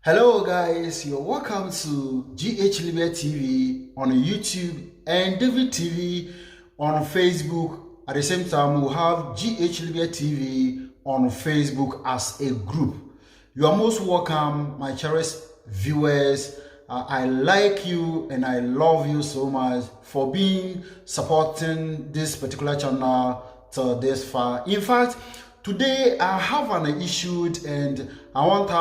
Hello guys, you're welcome to GH Libya TV on YouTube and David TV on Facebook. At the same time, we'll have GH Libya TV on Facebook as a group. You are most welcome, my cherished viewers. I like you and I love you so much for supporting this particular channel till this far. In fact, today I have an issue and I want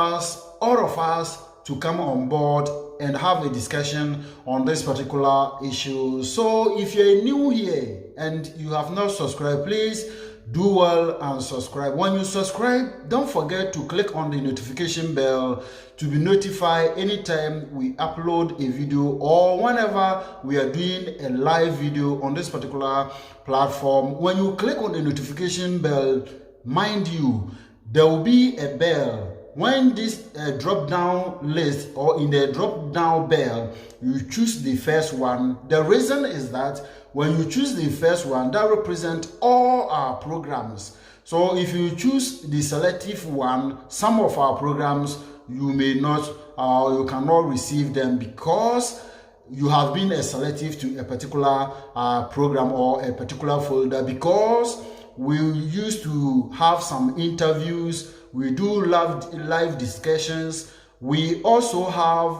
all of us to come on board and have a discussion on this particular issue. So if you're new here and you have not subscribed, please do well and subscribe. When you subscribe, don't forget to click on the notification bell to be notified anytime we upload a video or whenever we are doing a live video on this particular platform. When you click on the notification bell, mind you, there will be a bell. When this drop down list or in the drop down bell, you choose the first one. The reason is that when you choose the first one, that represents all our programs. So if you choose the selective one, some of our programs you may not, you cannot receive them because you have been a selective to a particular program or a particular folder, because we used to have some interviews. We do live discussions. We also have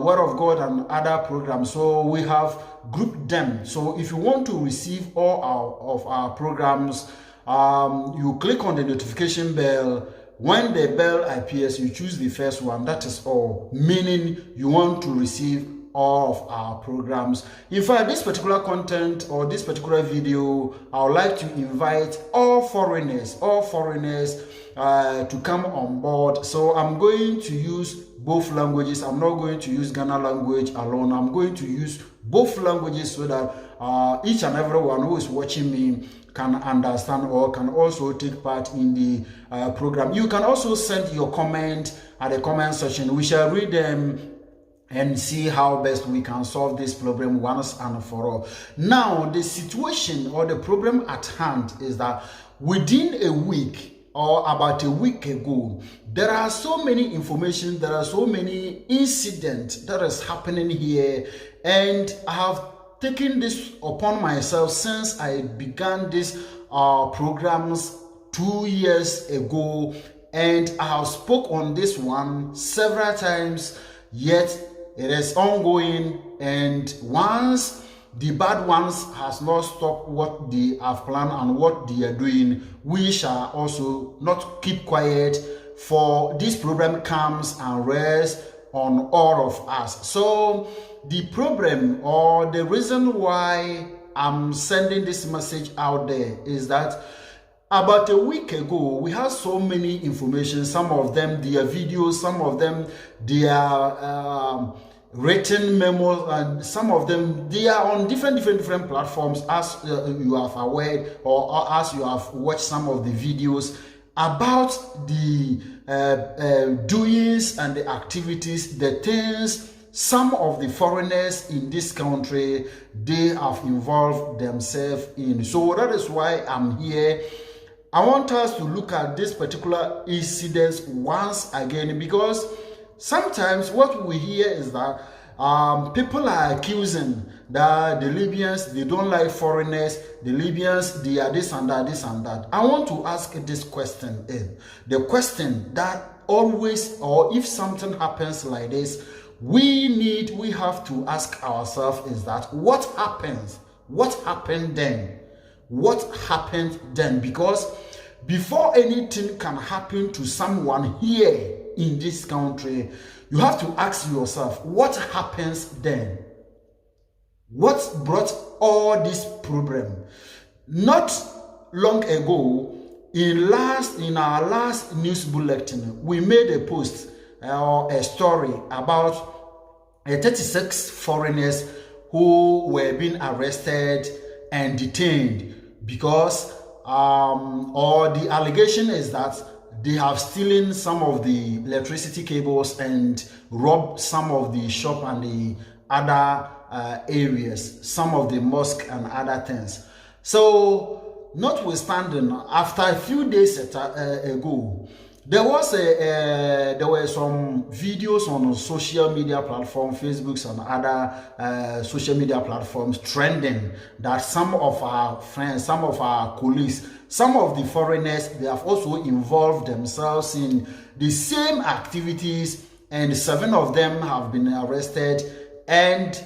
Word of God and other programs. So we have grouped them. So if you want to receive all of our programs, you click on the notification bell. When the bell appears, you choose the first one. That is all. Meaning you want to receive all of our programs. In fact, this particular content or this particular video, I would like to invite all foreigners to come on board. So I'm going to use both languages. I'm not going to use Ghana language alone. I'm going to use both languages so that each and everyone who is watching me can understand or can also take part in the program. You can also send your comment at the comment section. We shall read them and see how best we can solve this problem once and for all. Now, the situation or the problem at hand is that within a week or about a week ago, there are so many information, there are so many incidents that is happening here, and I have taken this upon myself since I began these programs 2 years ago, and I have spoke on this one several times, yet it is ongoing, and once the bad ones has not stopped what they have planned and what they are doing, we shall also not keep quiet, for this problem comes and rests on all of us. So the problem or the reason why I'm sending this message out there is that about a week ago, we had so many information. Some of them, they are videos, some of them, they are written memos, and some of them, they are on different platforms, as you have aware or as you have watched some of the videos about the doings and the activities, the things some of the foreigners in this country, they have involved themselves in. So that is why I'm here. I want us to look at this particular incident once again, because sometimes what we hear is that people are accusing that the Libyans, they don't like foreigners, the Libyans, they are this and that, this and that. I want to ask this question, the question that always, or if something happens like this, we have to ask ourselves is that what happens? What happened then? What happened then? Because before anything can happen to someone here in this country, you have to ask yourself, what happens then? What brought all this problem? Not long ago, in our last news bulletin, we made a post or a story about 36 foreigners who were being arrested and detained because or the allegation is that they have stolen some of the electricity cables and robbed some of the shop and the other areas, some of the mosque and other things. So notwithstanding, after a few days ago, there were some videos on social media platforms, Facebooks and other social media platforms trending that some of our friends, some of our colleagues, some of the foreigners, they have also involved themselves in the same activities, and 7 of them have been arrested, and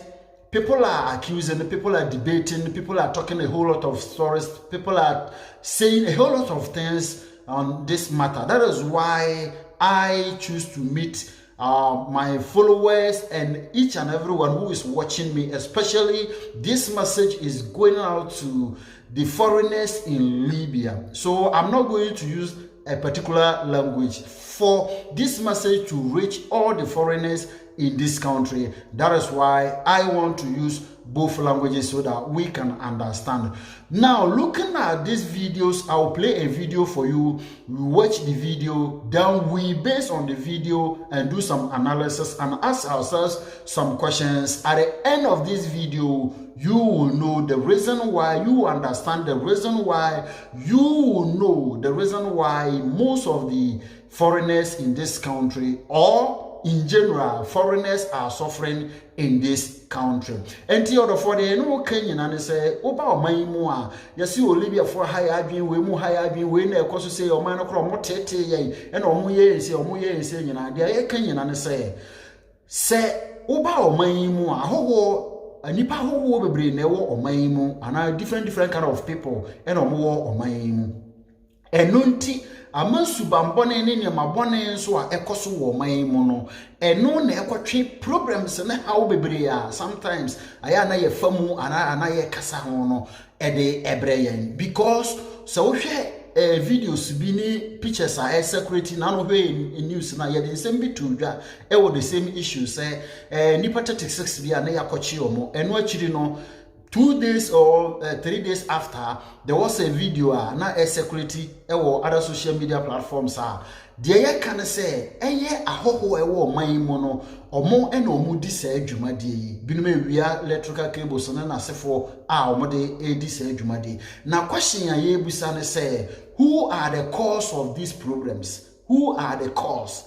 people are accusing, people are debating, people are talking a whole lot of stories, people are saying a whole lot of things on this matter. That is why I choose to meet my followers and each and everyone who is watching me. Especially this message is going out to the foreigners in Libya. So I'm not going to use a particular language for this message to reach all the foreigners in this country. That is why I want to use both languages so that we can understand. Now, looking at these videos, I'll play a video for you. We watch the video, then we base on the video and do some analysis and ask ourselves some questions. At the end of this video, you will know the reason why, you understand the reason why, you will know the reason why most of the foreigners in this country, or in general, foreigners are suffering in this country. And the other for the no Kenyan and say, Oba my mua, yes, you Libya for high admin, we mu high admin, we ne cause say, or man across motete, and omuye say, omuye saying, and the Kenyan and say, Oba my mua, ho, a nipa ho will be never or my mu, and I different kind of people, and or more or my mu. And nunti. Amansu bambone ne mabone so a ekoso wo man mu no eno na ekotwe problems na how bebre a sometimes aya na ye famu ana ye kasa ho no e de ebreyen because so hwe videos bi ni pictures a security na no hwe news na ye de nsem bi to dwa e wo the same issue say nipa 36 bi na yakochi omo eno achiri no 2 days or 3 days after, there was a video na security or other social media platforms there can say ahoho ewo man mu no omo ena omu di sa adwumade yi binom ewia electrical cables na sefo omo de edi sa adwumade na question ya yebusa ne say who are the cause of these problems? Who are the cause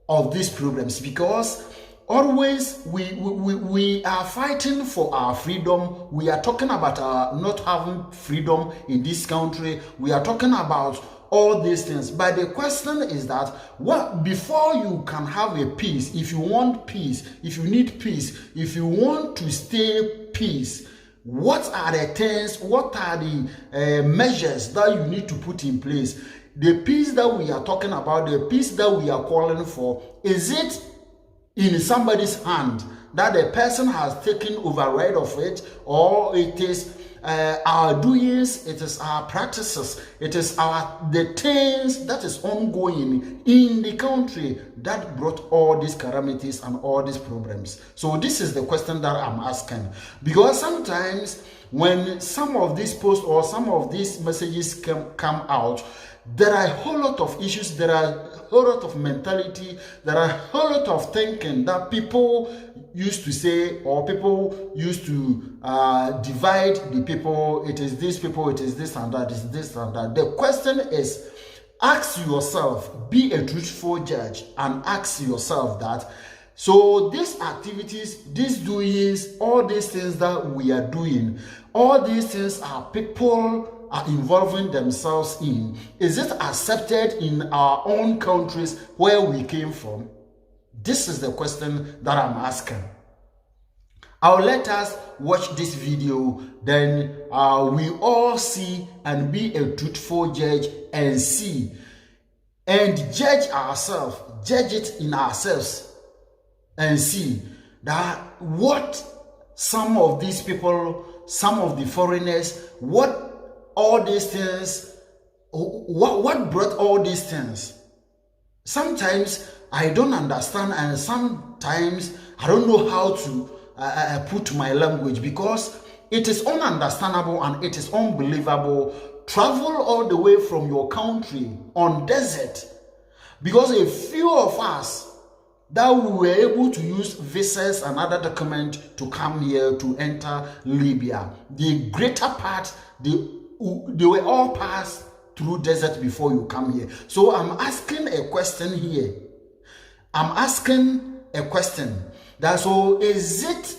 of these problems? Because always we are fighting for our freedom. We are talking about not having freedom in this country. We are talking about all these things. But the question is that what before you can have a peace, if you want peace, if you need peace, if you want to stay peace, what are the things, what are the measures that you need to put in place? The peace that we are talking about, the peace that we are calling for, is it in somebody's hand that the person has taken override of it, or it is our doings, it is our practices, it is the things that is ongoing in the country that brought all these calamities and all these problems? So this is the question that I'm asking, because sometimes when some of these posts or some of these messages come out, there are a whole lot of issues, there are a whole lot of mentality, there are a whole lot of thinking that people used to say, or people used to divide the people. It is this people, it is this and that, it is this and that. The question is, ask yourself, be a truthful judge, and ask yourself that, so these activities, these doings, all these things that we are doing, all these things are people are involving themselves in. Is it accepted in our own countries where we came from? This is the question that I'm asking. I'll let us watch this video, then we all see and be a truthful judge and see and judge ourselves, judge it in ourselves and see that what some of these people, some of the foreigners, what all these things, what brought all these things? Sometimes I don't understand, and sometimes I don't know how to put my language, because it is ununderstandable and it is unbelievable. Travel all the way from your country on desert, because a few of us that we were able to use visas and other documents to come here to enter Libya. The greater part, they were all passed through desert before you come here. So I'm asking a question here. I'm asking a question. That so is it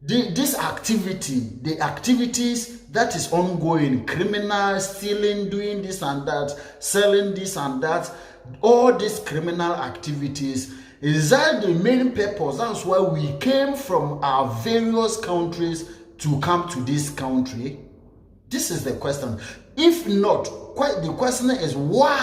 this activity, the activities that is ongoing, criminal, stealing, doing this and that, selling this and that, all these criminal activities, is that the main purpose? That's why we came from our various countries to come to this country. This is the question. If not, the question is why?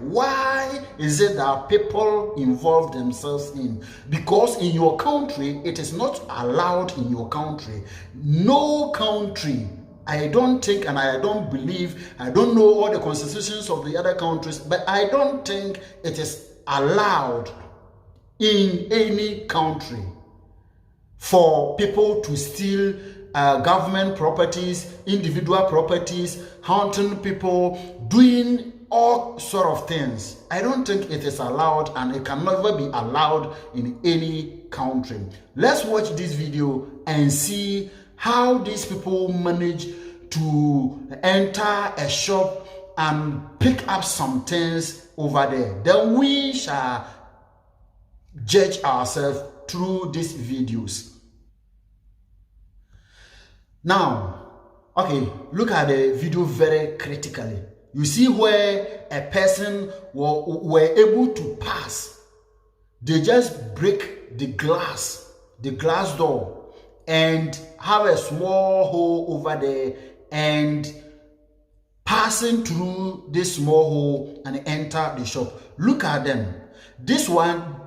Why is it that people involve themselves in? Because in your country, it is not allowed in your country. No country, I don't think, and I don't believe, I don't know all the constitutions of the other countries, but I don't think it is allowed in any country for people to steal government properties, individual properties, hunting people, doing all sort of things. I don't think it is allowed, and it can never be allowed in any country. Let's watch this video and see how these people manage to enter a shop and pick up some things over there. Then we shall judge ourselves through these videos. Now, okay, look at the video very critically. You see where a person were able to pass. They just break the glass door, and have a small hole over there, and passing through this small hole and enter the shop. Look at them. This one,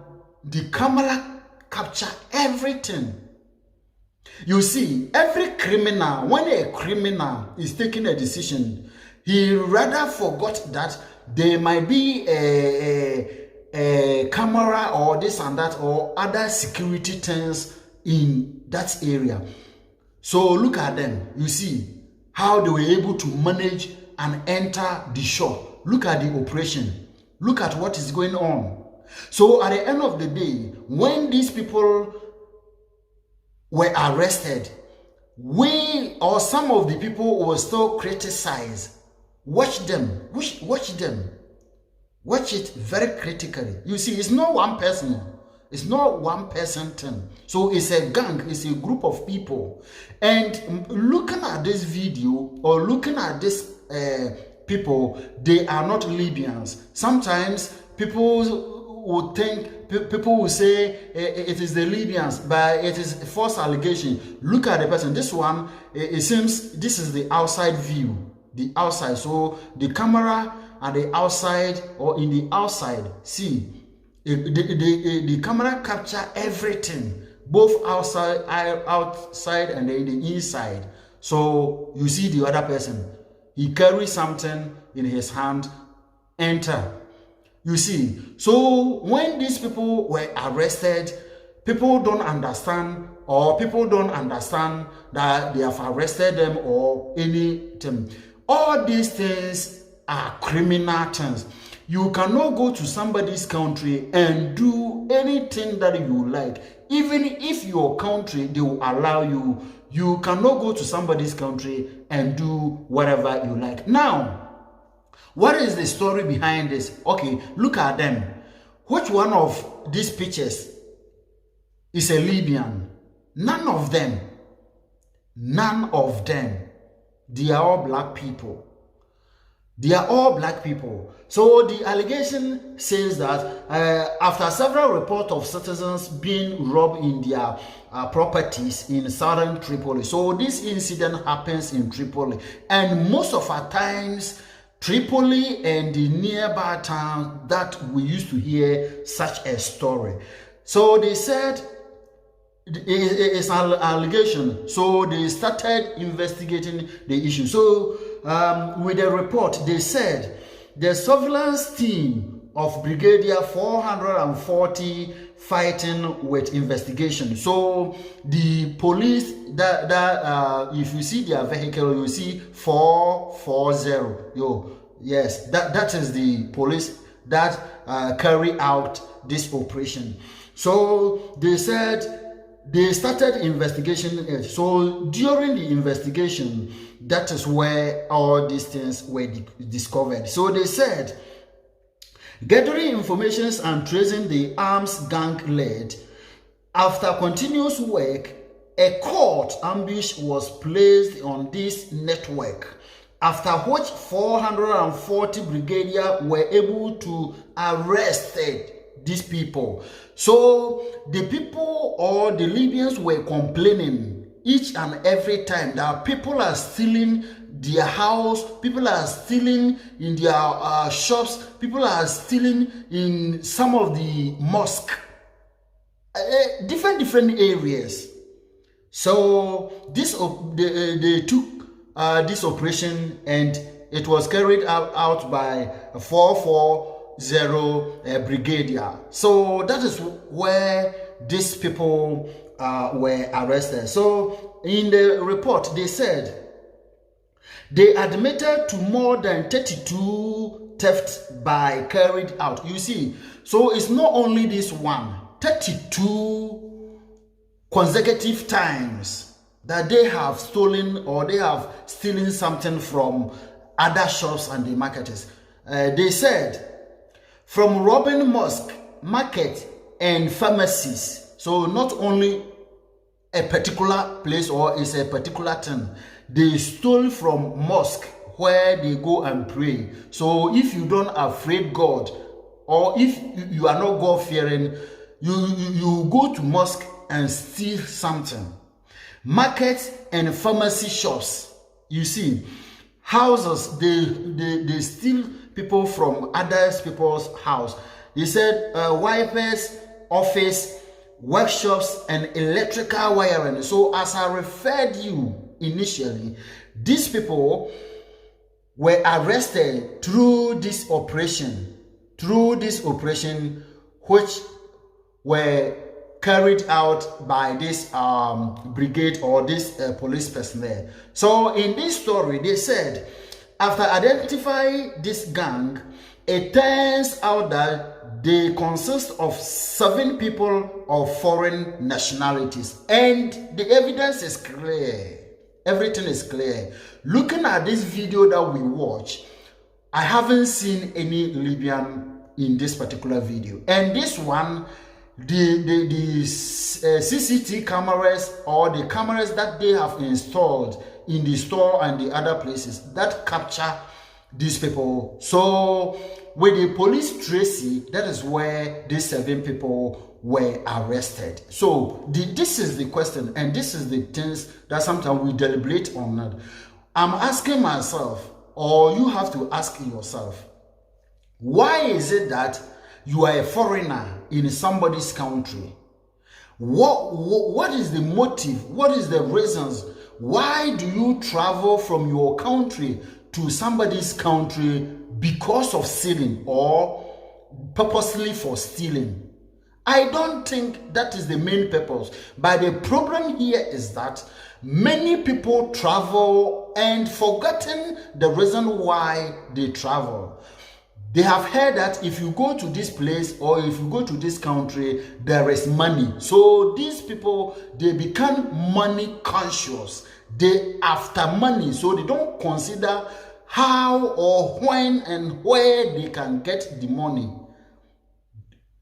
the camera capture everything. You see, every criminal, when a criminal is taking a decision, he rather forgot that there might be a camera or this and that or other security things in that area. So look at them. You see how they were able to manage and enter the shop. Look at the operation. Look at what is going on. So at the end of the day, when these people were arrested, we or some of the people were still criticized. Watch them. Watch them. Watch it very critically. You see, it's not one person. It's not one person thing. So it's a gang. It's a group of people. And looking at this video or looking at this people, they are not Libyans. Sometimes people would think, people will say it is the Libyans, but it is a false allegation. Look at the person. This one, it seems this is the outside view. The outside. So the camera at the outside or in the outside. See, the camera capture everything, both outside and then the inside. So you see the other person. He carries something in his hand. Enter. You see, so when these people were arrested, people don't understand, or people don't understand that they have arrested them or anything. All these things are criminal things. You cannot go to somebody's country and do anything that you like. Even if your country, they will allow you, you cannot go to somebody's country and do whatever you like. Now, what is the story behind this? Okay, look at them. Which one of these pictures is a Libyan? None of them. None of them. They are all black people. They are all black people. So the allegation says that after several reports of citizens being robbed in their properties in southern Tripoli. So this incident happens in Tripoli. And most of our times, Tripoli and the nearby towns that we used to hear such a story. So they said it's an allegation. So they started investigating the issue. So with the report, they said the surveillance team of Brigadier 440 fighting with investigation. So the police that if you see their vehicle, you see 440. Yes, that is the police that carry out this operation. So they said they started investigation. So during the investigation, that is where all these things were discovered. So they said, gathering information and tracing the arms gang led. After continuous work, a court ambush was placed on this network, after which 440 brigadiers were able to arrest these people. So the people or the Libyans were complaining each and every time that people are stealing their house, people are stealing in their shops, people are stealing in some of the mosque, different areas. So this they took this operation, and it was carried out by 440 brigadier. So that is where these people were arrested. So in the report, they said they admitted to more than 32 thefts by carried out. You see, so it's not only this one, 32 consecutive times that they have stolen or they have stolen something from other shops and the marketers. They said from robbing mosque, market, and pharmacies. So not only a particular place or is a particular thing. They stole from mosque where they go and pray. So if you don't afraid God, or if you are not God fearing, you go to mosque and steal something. Markets and pharmacy shops, you see, houses, they steal people from other people's house. He said wipers, office, workshops, and electrical wiring. So as I referred you initially, these people were arrested through this operation, which were carried out by this brigade or this police personnel. So in this story, they said, after identifying this gang, it turns out that they consist of 7 people of foreign nationalities. And the evidence is clear. Everything is clear. Looking at this video that we watch, I haven't seen any Libyan in this particular video. And this one, the CCTV cameras or the cameras that they have installed in the store and the other places that capture these people. So with the police tracing, that is where these 7 people were arrested. So this is the question, and this is the things that sometimes we deliberate on. I'm asking myself, or you have to ask yourself, why is it that you are a foreigner in somebody's country? What is the motive? What is the reasons? Why do you travel from your country to somebody's country because of stealing or purposely for stealing? I don't think that is the main purpose. But the problem here is that many people travel and forgotten the reason why they travel. They have heard that if you go to this place or if you go to this country, there is money. So these people, they become money conscious. They after money, so they don't consider how or when and where they can get the money.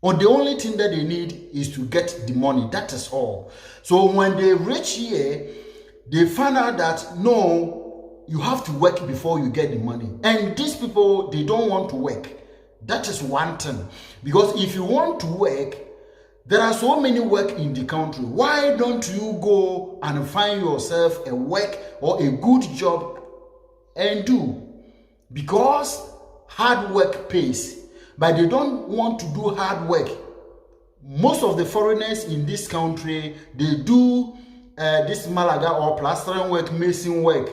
Or the only thing that they need is to get the money. That is all. So when they reach here, they find out that no, you have to work before you get the money. And these people, they don't want to work. That is one thing. Because if you want to work, there are so many work in the country. Why don't you go and find yourself a work or a good job and do? Because hard work pays. But they don't want to do hard work. Most of the foreigners in this country, they do this Malaga or plastering work, mason work.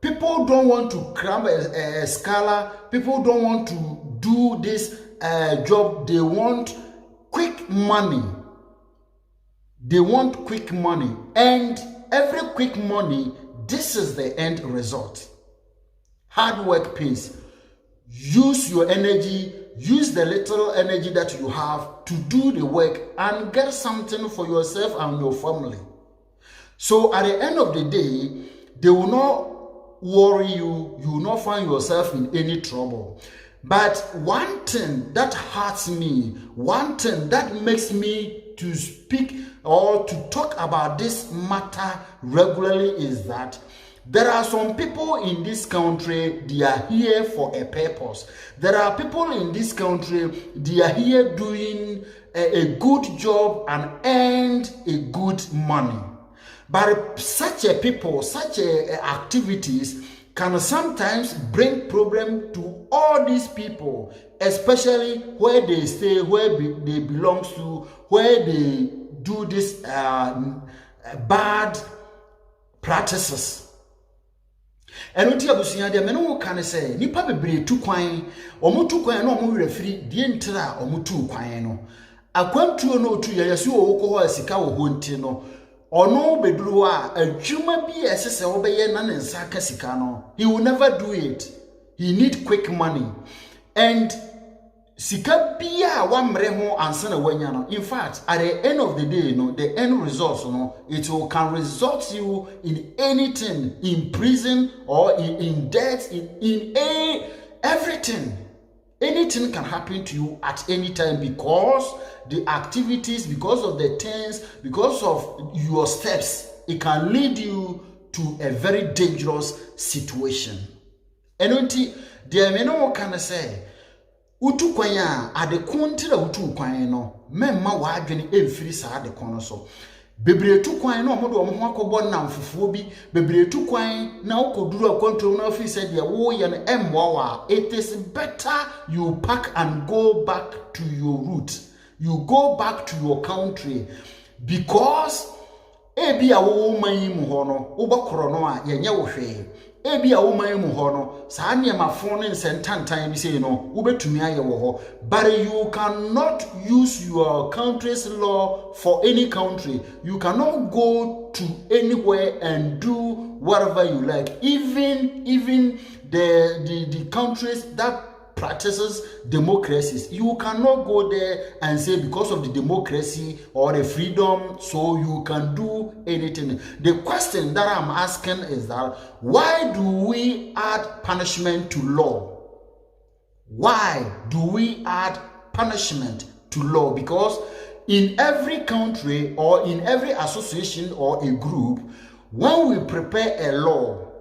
People don't want to cram a scholar. People don't want to do this job. They want quick money. They want quick money. And every quick money, this is the end result. Hard work pays. Use your energy, use the little energy that you have to do the work and get something for yourself and your family. So at the end of the day, they will not worry you, you will not find yourself in any trouble. But one thing that hurts me, one thing that makes me to speak or to talk about this matter regularly is that there are some people in this country, they are here for a purpose. There are people in this country, they are here doing a good job and earn a good money. But such a people, such activities can sometimes bring problem to all these people, especially where they stay, where they belong to, where they do this bad practices. And what you have seen, the men can say, Nipa be too quiet, or mutu quiet, no more free, the entire or mutu quiet. A quantum no 2 years, you will a sika or huntino. Ono bedruwa adwuma bi esese obeye na nensa ka sika no, he will never do it. He need quick money. And sika bia wa mre ho ansa na wanya no. In fact, at the end of the day, the end result, it can result you in anything, in prison or in death, in everything. Anything can happen to you at any time because the activities, because of the things, because of your steps, it can lead you to a very dangerous situation. And until there may no can say, Utu kwanya ade kontira utu kwan no, memma wa adwene emfiri sa ade kono so. Bebretu kwan na omodo omho akobọ nam fufuo bi, bebretu kwan na okoduru akontom na ofisi said ya wo ye no emmo wa. It is better you pack and go back to your root. You go back to your country because ebi a wo man yi mu ho no, wo bokoro no a yenye wo hwe. Ebi a wo man yi mu ho no, saa niema fon ne nsentantan bi sei no, wo betumi aye wo ho. But you cannot use your country's law for any country. You cannot go to anywhere and do whatever you like. Even the countries that practices democracies, you cannot go there and say because of the democracy or the freedom, so you can do anything. The question that I'm asking is that why do we add punishment to law? Why do we add punishment to law? Because in every country or in every association or a group, when we prepare a law,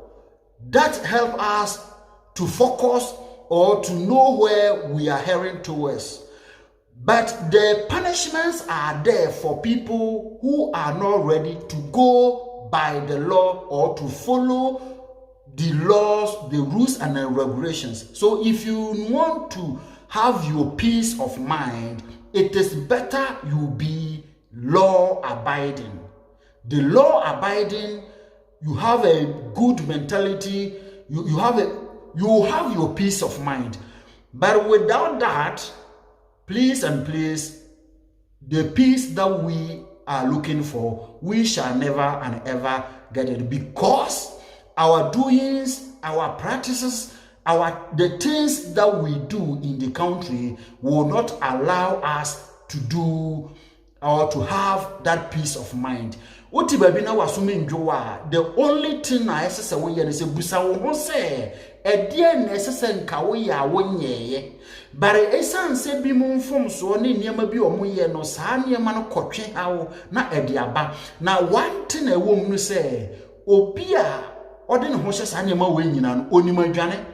that helps us to focus or to know where we are heading towards. But the punishments are there for people who are not ready to go by the law or to follow the laws, the rules and the regulations. So if you want to have your peace of mind, it is better you be law abiding. The law abiding, you have a good mentality, you have your peace of mind. But without that, please and please, the peace that we are looking for, we shall never and ever get it, because our doings, our practices, the things that we do in the country will not allow us to do or to have that peace of mind. Oti baby na wasome ndwowa, the only thing I say we yen say busa wo ho say e die na esese nka wo ya wo nyeye. Bare esan se bi mu mfom so ne niema bi omo ye no saa niema no kotwe hawo na e de aba. Na one thing e wo mu no say obi a ode ne ho hye saa niema we nyina no onim adwane.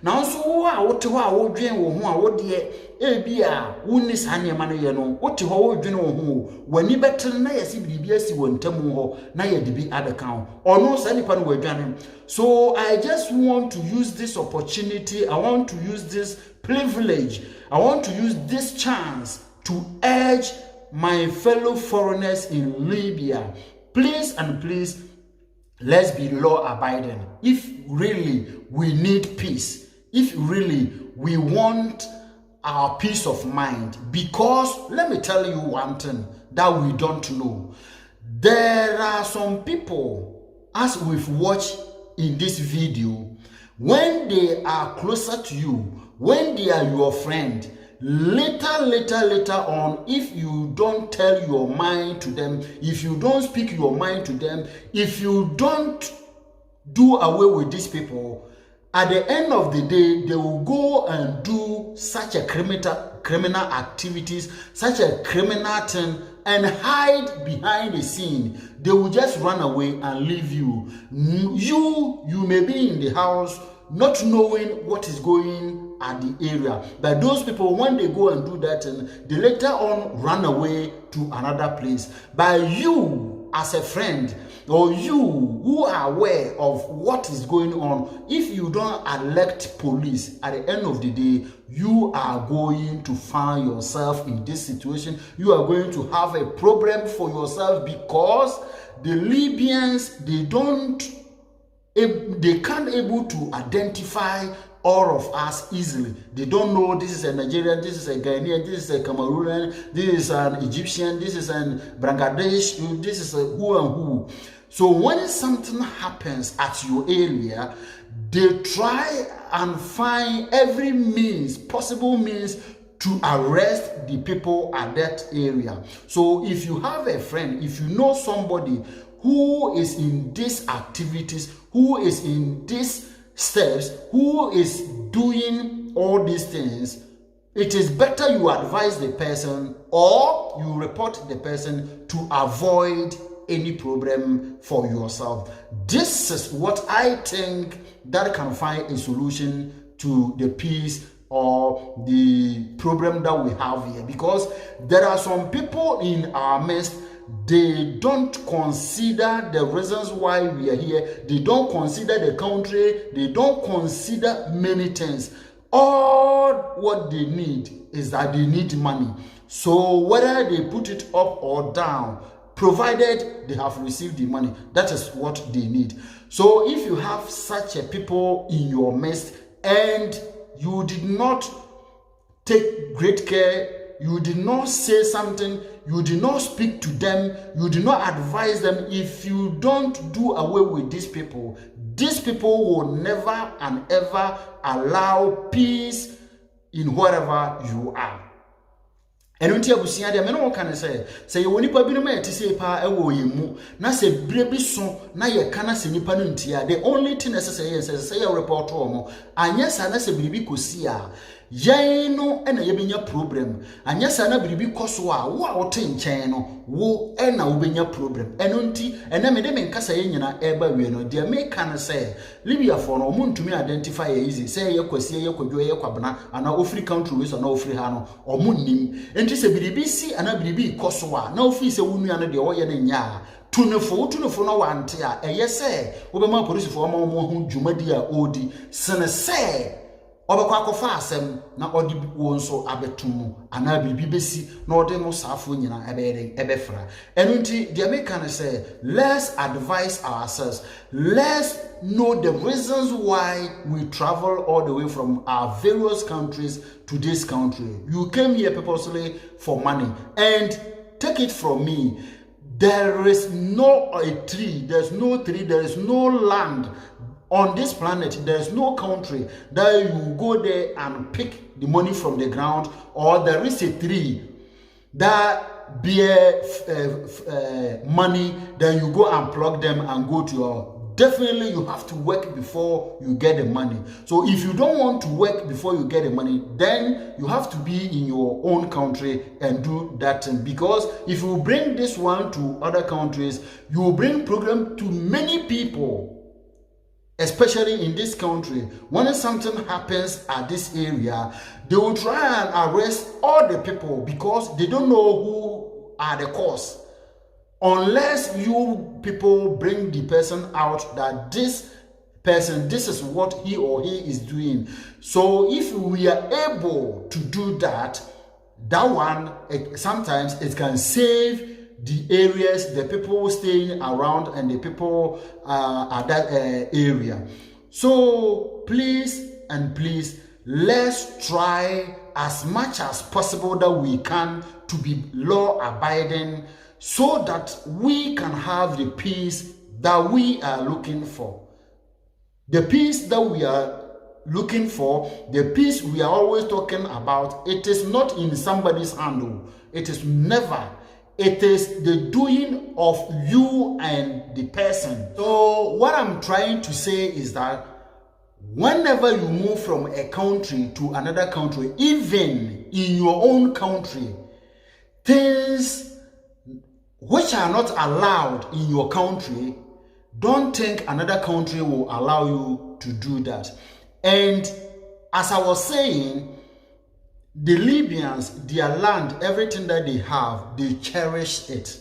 Na nso wo a wote ho a wo dwen wo ho a wo de ebi a wonni saa niema no ye no wote ho wo dwen wo ho wani betel na yesi bibi asi wontam ho na ye de bi adaka ho ono saa nipa no wadwane. So I just want to use this opportunity, I want to use this privilege, I want to use this chance to urge my fellow foreigners in Libya, please and please, let's be law abiding. If really we need peace, if really we want our peace of mind, because let me tell you one thing that we don't know. There are some people, as we've watched in this video, when they are closer to you, when they are your friend, later on, if you don't tell your mind to them, if you don't speak your mind to them, if you don't do away with these people, at the end of the day, they will go and do such a criminal activities, such a criminal thing, and hide behind the scene. They will just run away and leave you. You may be in the house not knowing what is going at the area, but those people, when they go and do that, and they later on run away to another place. But you, as a friend, or you who are aware of what is going on, if you don't elect police, at the end of the day, you are going to find yourself in this situation. You are going to have a problem for yourself, because the Libyans, they can't able to identify all of us easily. They don't know this is a Nigerian, this is a Ghanaian, this is a Cameroonian, this is an Egyptian, this is an Bangladesh, this is a who and who. So when something happens at your area, they try and find every possible means to arrest the people at that area. So if you have a friend, if you know somebody who is in these activities, who is in these steps, who is doing all these things, it is better you advise the person or you report the person to avoid any problem for yourself. This is what I think that can find a solution to the peace or the problem that we have here, because there are some people in our midst, they don't consider the reasons why we are here. They don't consider the country. They don't consider many things. All what they need is that they need money. So whether they put it up or down, provided they have received the money, that is what they need. So if you have such a people in your midst and you did not take great care, you did not say something, you did not speak to them, you did not advise them, if you don't do away with these people will never and ever allow peace in wherever you are. And unti abusia de me no kan say ye woni pa bi no ma yete sei pa e wo yemu na se bire bi so na ye kana se nipa no ntia, the only thing say ye report omo anya sa na se biribi kosi a yen no na ye benya problem, anya sa na biribi koso a wo a wote nchen no wo na wo benya problem. Eno nti ena me de me nkasa ye nyina eba wie no de me kan say Libya for no muntumi identify ye easy say ye kwasi ye kwadwo ye kwabena ana ofri country we so na ofri ha no omunnim enti se biribi si ana biribi koso a na ofri se wunua no de wo ye ne nya tunefo no wante a eye se wo be ma police fo ma mo ho dwumadi a odi sene se obekwa akofa asem na odi wonso abetum ana biribi besi na odi no safo nyina ebefra. Enu nti the American say let's advise ourselves, let's know the reasons why we travel all the way from our various countries to this country. You came here purposely for money, and take it from me, there is no tree, there is no land on this planet, there is no country that you go there and pick the money from the ground, or there is a tree that bear money, then you go and plug them and go to your. Definitely you have to work before you get the money. So if you don't want to work before you get the money, then you have to be in your own country and do that thing. Because if you bring this one to other countries, you will bring problem to many people, especially in this country. When something happens at this area, they will try and arrest all the people because they don't know who are the cause. Unless you people bring the person out that this person, this is what he or he is doing. So if we are able to do that, that one, sometimes it can save the areas, the people staying around and the people at that area. So please, let's try as much as possible that we can to be law abiding, so that we can have the peace that we are looking for. The peace that we are looking for, the peace we are always talking about, it is not in somebody's hand. It is never. It is the doing of you and the person. So what I'm trying to say is that whenever you move from a country to another country, even in your own country, things which are not allowed in your country, don't think another country will allow you to do that. And as I was saying, the Libyans, their land, everything that they have, they cherish it.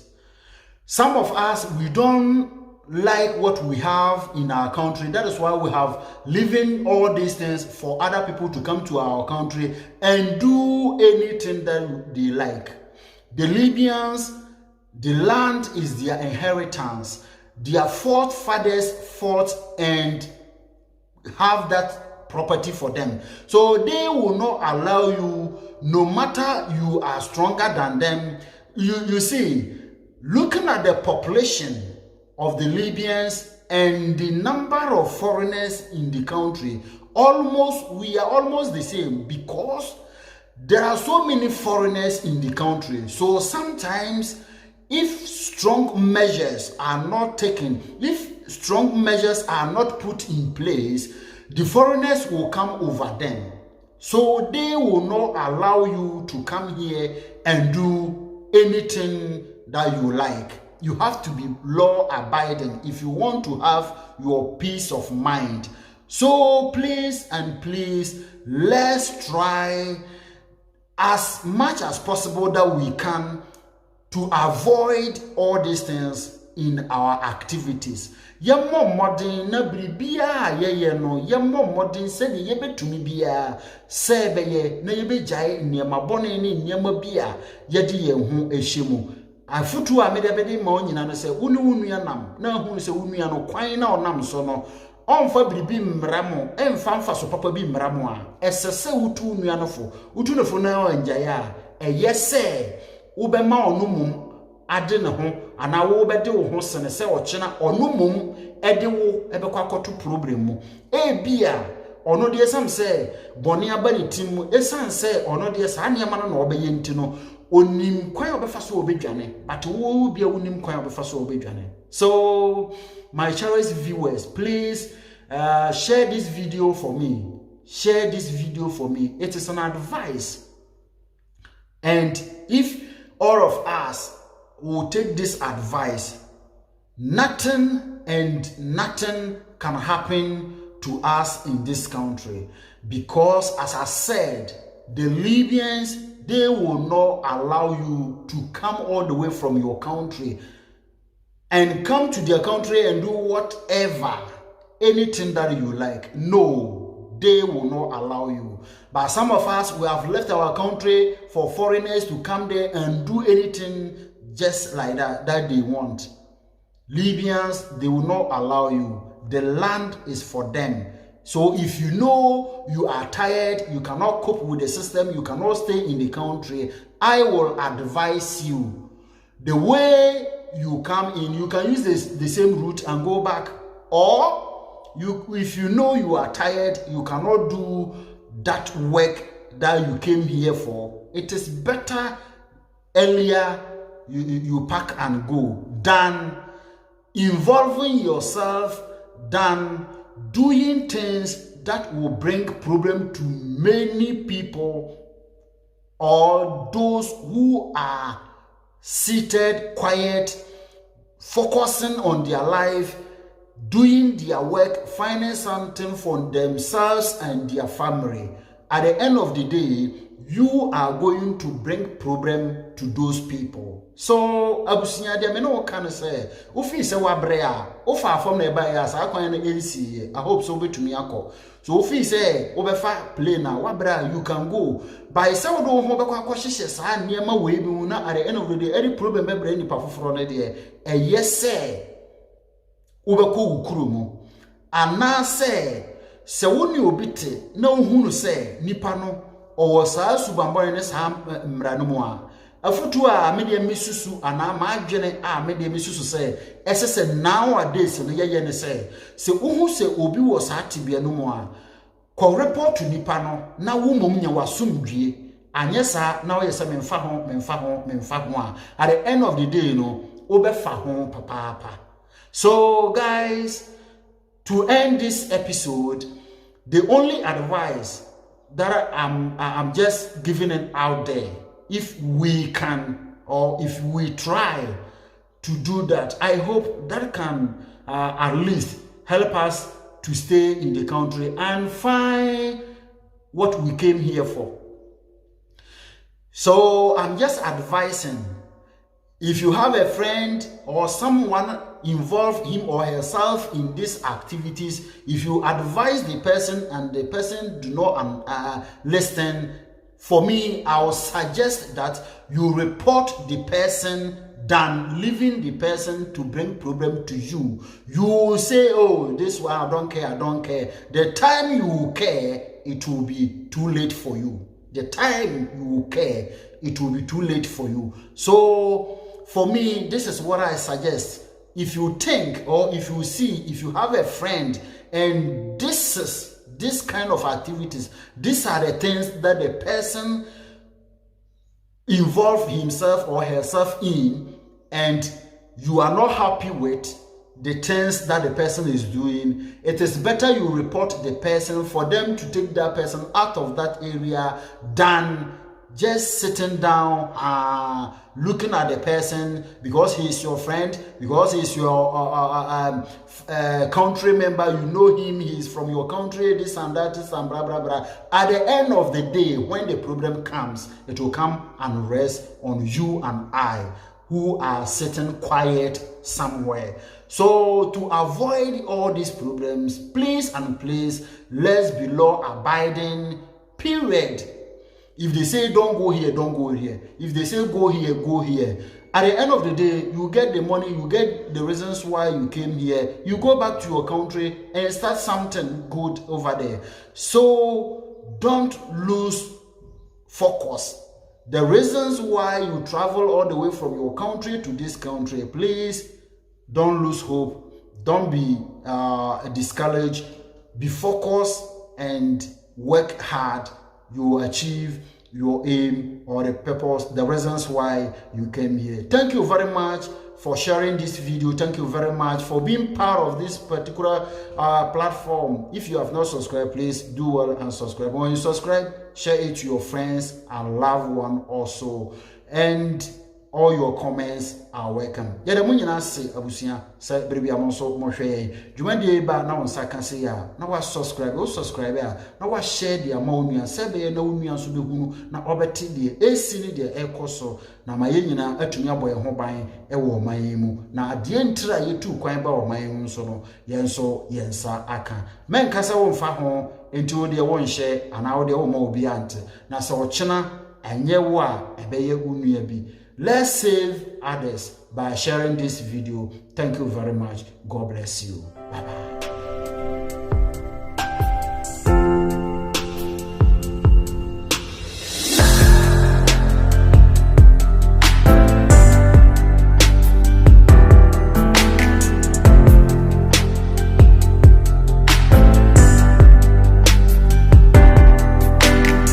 Some of us, we don't like what we have in our country. That is why we have living all these things for other people to come to our country and do anything that they like. The Libyans, the land is their inheritance. Their forefathers fought and have that property for them. So they will not allow you, no matter you are stronger than them. You see, looking at the population of the Libyans and the number of foreigners in the country, we are almost the same, because there are so many foreigners in the country. So sometimes if strong measures are not taken, if strong measures are not put in place, the foreigners will come over them. So they will not allow you to come here and do anything that you like. You have to be law abiding if you want to have your peace of mind. So please and please, let's try as much as possible that we can to avoid all these things in our activities. Yemmo modern na bribia ye no yemmo modern se de yebetumi bia se beye na yebegyae niema bone ni niema bia yede ye hu ehyemu afutu a medebede ma onyina no se wonu wunua nam na hu se wunua no kwan na onam so no onfa bribi mramo emfa mfa so papa bi mramo a esese wutu wunua no fo wutu no fo na onjaye a eyese ubema onumum ade ne ho ana wo bede wo ho sene se ochena onumum ede wo ebekwa akoto problem mu bia ono de esam se bone abani tim esan se ono de sa niema no na obeye ntino onim kwan obefa so obedwane but wo bia wonim kwan obefa so obedwane. So my cherished viewers, please share this video for me. Share this video for me. It is an advice, and if all of us will take this advice, nothing can happen to us in this country, because as I said, the Libyans, they will not allow you to come all the way from your country and come to their country and do whatever, anything that you like. No, they will not allow you. But some of us, we have left our country for foreigners to come there and do anything just like that they want. Libyans, they will not allow you. The land is for them. So if you know you are tired, you cannot cope with the system, you cannot stay in the country, I will advise you, the way you come in, you can use the same route and go back. Or if you know you are tired, you cannot do that work that you came here for, it is better earlier you pack and go than involving yourself, than doing things that will bring problem to many people, or those who are seated, quiet, focusing on their life, doing their work, finding something for themselves and their family. At the end of the day, you are going to bring problem to those people. So abusinya de me no kan say ofi se wabrea ofa afom na eba ya sa kwan na NC. I hope so betumi akọ. So ofi se obefa plane na wabrea, you can go by say wo do ho bekọ akọhyehyẹ sa niema we bi mu na at the end of the day any problem be bra ni pa foforo na de yes wobekọ ukuru mu ana se woni obite na ohunu se nipa no owo saa subambone ne saa mra no mu a afutu a media misusu ana ma adwene a media misusu se esese nowadays no ye ne se uhu se obi wo saa tibia no mu a ko report to nipa no na wo mom nya wasomdwie anyesa na wo yesa memfa ho at the end of the day no obefa ho papa. So guys, to end this episode, the only advice that I'm just giving it out there, if we can or if we try to do that, I hope that can at least help us to stay in the country and find what we came here for. So I'm just advising, if you have a friend or someone involve him or herself in these activities, if you advise the person and the person do not listen, for me, I will suggest that you report the person than leaving the person to bring problem to you. You will say, oh, this one, I don't care. The time you will care, it will be too late for you. The time you will care, it will be too late for you. So, for me, this is what I suggest. If you think or if you see, if you have a friend and this kind of activities, these are the things that the person involve himself or herself in, and you are not happy with the things that the person is doing, it is better you report the person for them to take that person out of that area than just sitting down looking at the person because he's your friend, because he's your country member, you know him, he's from your country, this and that, this and blah blah blah. At the end of the day, when the problem comes, it will come and rest on you and I, who are sitting quiet somewhere. So to avoid all these problems, please and please, let's be law abiding, period. If they say don't go here, don't go here. If they say go here, go here. At the end of the day, you get the money, you get the reasons why you came here. You go back to your country and start something good over there. So don't lose focus. The reasons why you travel all the way from your country to this country, please don't lose hope. Don't be discouraged. Be focused and work hard. You will achieve your aim or the purpose, the reasons why you came here. Thank you very much for sharing this video. Thank you very much for being part of this particular platform. If you have not subscribed, please do well and subscribe. When you subscribe, share it to your friends and loved one also. And all your comments are welcome. Yada munyina se abusia sa berebi amonso mo hwe dwumade ba na wonsa ka se ya na wa subscribe ya na wa share dia ma onua se be na onua so behunu na obeti dia esi ni dia ekoso na ma yenyina atumi aboye ho ban e wo man mu na ade ntira yetu kwan ba wo man mu so no yensa aka men kasa wo mfa ho enti wo dia won share ana wo dia wo ma obi ante na se wo chena anye wo a ebeye onua bi. Let's save others by sharing this video. Thank you very much. God bless you. Bye-bye.